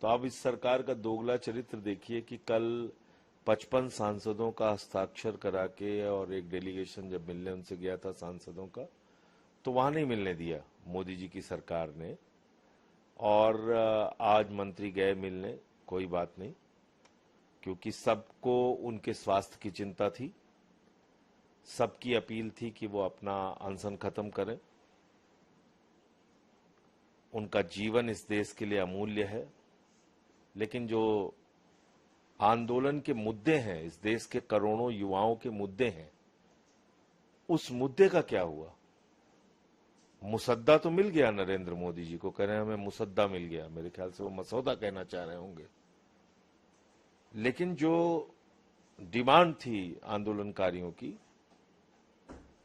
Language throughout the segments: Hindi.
तो आप इस सरकार का दोगला चरित्र देखिए कि कल 55 सांसदों का हस्ताक्षर करा के और एक डेलीगेशन जब मिलने उनसे गया था सांसदों का, तो वहां नहीं मिलने दिया मोदी जी की सरकार ने। और आज मंत्री गए मिलने, कोई बात नहीं, क्योंकि सबको उनके स्वास्थ्य की चिंता थी, सबकी अपील थी कि वो अपना अनशन खत्म करें। उनका जीवन इस देश के लिए अमूल्य है, लेकिन जो आंदोलन के मुद्दे हैं, इस देश के करोड़ों युवाओं के मुद्दे हैं, उस मुद्दे का क्या हुआ? मुसद्दा तो मिल गया नरेंद्र मोदी जी को, कह रहे हैं हमें मुसद्दा मिल गया, मेरे ख्याल से वो मसौदा कहना चाह रहे होंगे। लेकिन जो डिमांड थी आंदोलनकारियों की,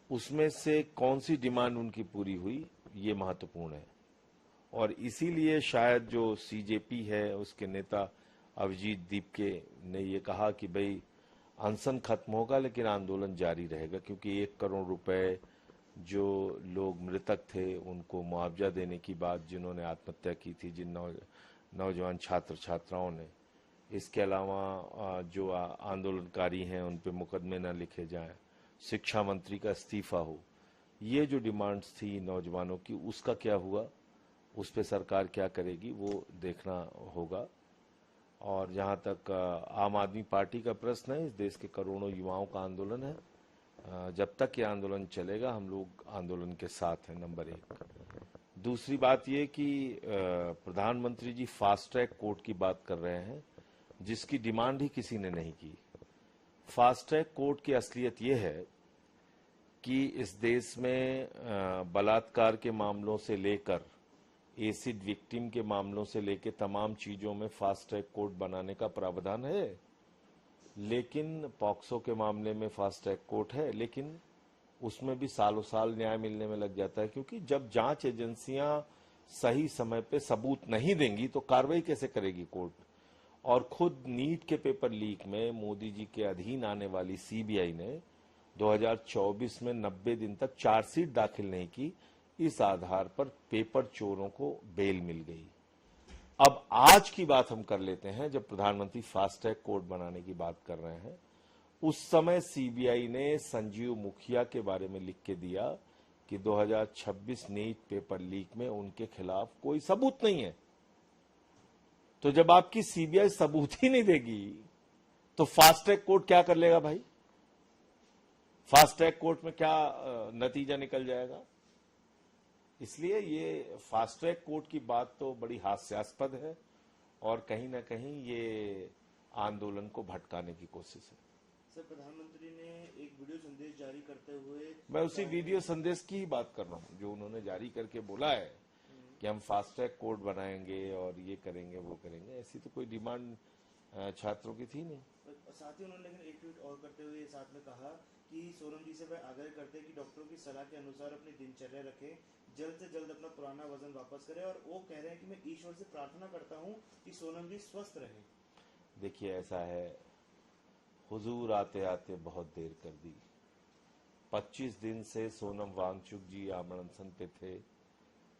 उसमें से कौन सी डिमांड उनकी पूरी हुई, ये महत्वपूर्ण है। और इसीलिए शायद जो सीजेपी है उसके नेता अभिजीत दीपके ने ये कहा कि भाई अनशन खत्म होगा लेकिन आंदोलन जारी रहेगा, क्योंकि 1 करोड़ रुपए जो लोग मृतक थे उनको मुआवजा देने की बात, जिन्होंने आत्महत्या की थी, जिन नौजवान छात्र छात्राओं ने, इसके अलावा जो आंदोलनकारी हैं उन पे मुकदमे न लिखे जाएं, शिक्षा मंत्री का इस्तीफा हो, ये जो डिमांड्स थी नौजवानों की, उसका क्या हुआ, उस पे सरकार क्या करेगी वो देखना होगा। और जहां तक आम आदमी पार्टी का प्रश्न है, इस देश के करोड़ों युवाओं का आंदोलन है, जब तक ये आंदोलन चलेगा हम लोग आंदोलन के साथ हैं, नंबर 1। दूसरी बात ये कि प्रधानमंत्री जी फास्ट ट्रैक कोर्ट की बात कर रहे हैं, जिसकी डिमांड ही किसी ने नहीं की। फास्ट ट्रैक कोर्ट की असलियत ये है कि इस देश में बलात्कार के मामलों से लेकर एसिड विक्टिम के मामलों से लेकर तमाम चीजों में फास्ट ट्रैक कोर्ट बनाने का प्रावधान है। लेकिन पॉक्सो के मामले में फास्ट ट्रैक कोर्ट है, लेकिन उसमें भी सालों साल न्याय मिलने में लग जाता है, क्योंकि जब जांच एजेंसियां सही समय पे सबूत नहीं देंगी तो कार्रवाई कैसे करेगी कोर्ट। और खुद नीट के पेपर लीक में मोदी जी के अधीन आने वाली सीबीआई ने 2024 में 90 दिन तक चार्जशीट दाखिल नहीं की, इस आधार पर पेपर चोरों को बेल मिल गई। अब आज की बात हम कर लेते हैं, जब प्रधानमंत्री फास्ट ट्रैक कोर्ट बनाने की बात कर रहे हैं, उस समय सीबीआई ने संजीव मुखिया के बारे में लिख के दिया कि 2026 नीट पेपर लीक में उनके खिलाफ कोई सबूत नहीं है। तो जब आपकी सीबीआई सबूत ही नहीं देगी तो फास्ट ट्रैक कोर्ट क्या कर लेगा भाई? फास्ट ट्रैक कोर्ट में क्या नतीजा निकल जाएगा? इसलिए ये फास्ट ट्रैक कोर्ट की बात तो बड़ी हास्यास्पद है और कहीं ना कहीं ये आंदोलन को भटकाने की कोशिश है। सर, प्रधानमंत्री ने एक वीडियो संदेश जारी करते हुए, मैं उसी वीडियो संदेश की ही बात कर रहा हूं जो उन्होंने जारी करके बोला है कि हम फास्ट ट्रैक कोर्ट बनाएंगे और ये करेंगे वो करेंगे। ऐसी तो कोई डिमांड छात्रों की थी नहीं। साथ ही उन्होंने लेकिन एक ट्वीट और करते हुए साथ में कहा कि सोनम जी से वह आग्रह करते हैं कि डॉक्टरों की सलाह के अनुसार अपनी दिनचर्या रखें, जल्द से जल्द अपना पुराना वजन वापस करें, और वो कह रहे हैं कि मैं ईश्वर से प्रार्थना करता हूं कि सोनम जी स्वस्थ रहें। देखिए, ऐसा है, हुजूर आते आते बहुत देर कर दी। 25 दिन से सोनम वांगचुक जी अनशन पे थे।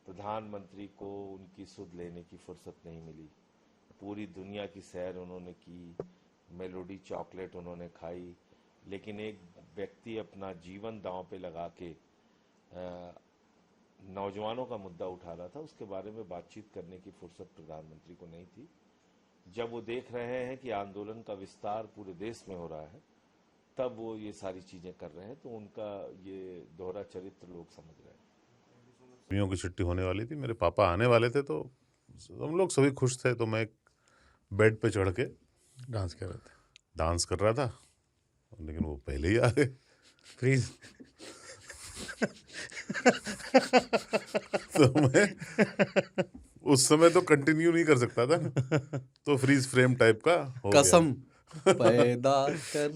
प्रधानमंत्री को उनकी सुध लेने की फुर्सत नहीं मिली। पूरी दुनिया की सैर उन्होंने की, मेलोडी चॉकलेट उन्होंने खाई, लेकिन एक व्यक्ति अपना जीवन दांव पे लगा के नौजवानों का मुद्दा उठा रहा था, उसके बारे में बातचीत करने की फुर्सत प्रधानमंत्री को नहीं थी। जब वो देख रहे हैं कि आंदोलन का विस्तार पूरे देश में हो रहा है, तब वो ये सारी चीजें कर रहे हैं। तो उनका ये दोहरा चरित्र लोग समझ रहे हैं। गर्मियों की छुट्टी होने वाली थी, मेरे पापा आने वाले थे, तो हम लोग सभी खुश थे। तो मैं बेड पे चढ़ के डांस कर रहे थे, डांस कर रहा था, लेकिन वो पहले ही आ गए। फ्रीज। तो मैं उस समय तो कंटिन्यू नहीं कर सकता था ना, तो फ्रीज फ्रेम टाइप का हो गया। कसम पैदा कर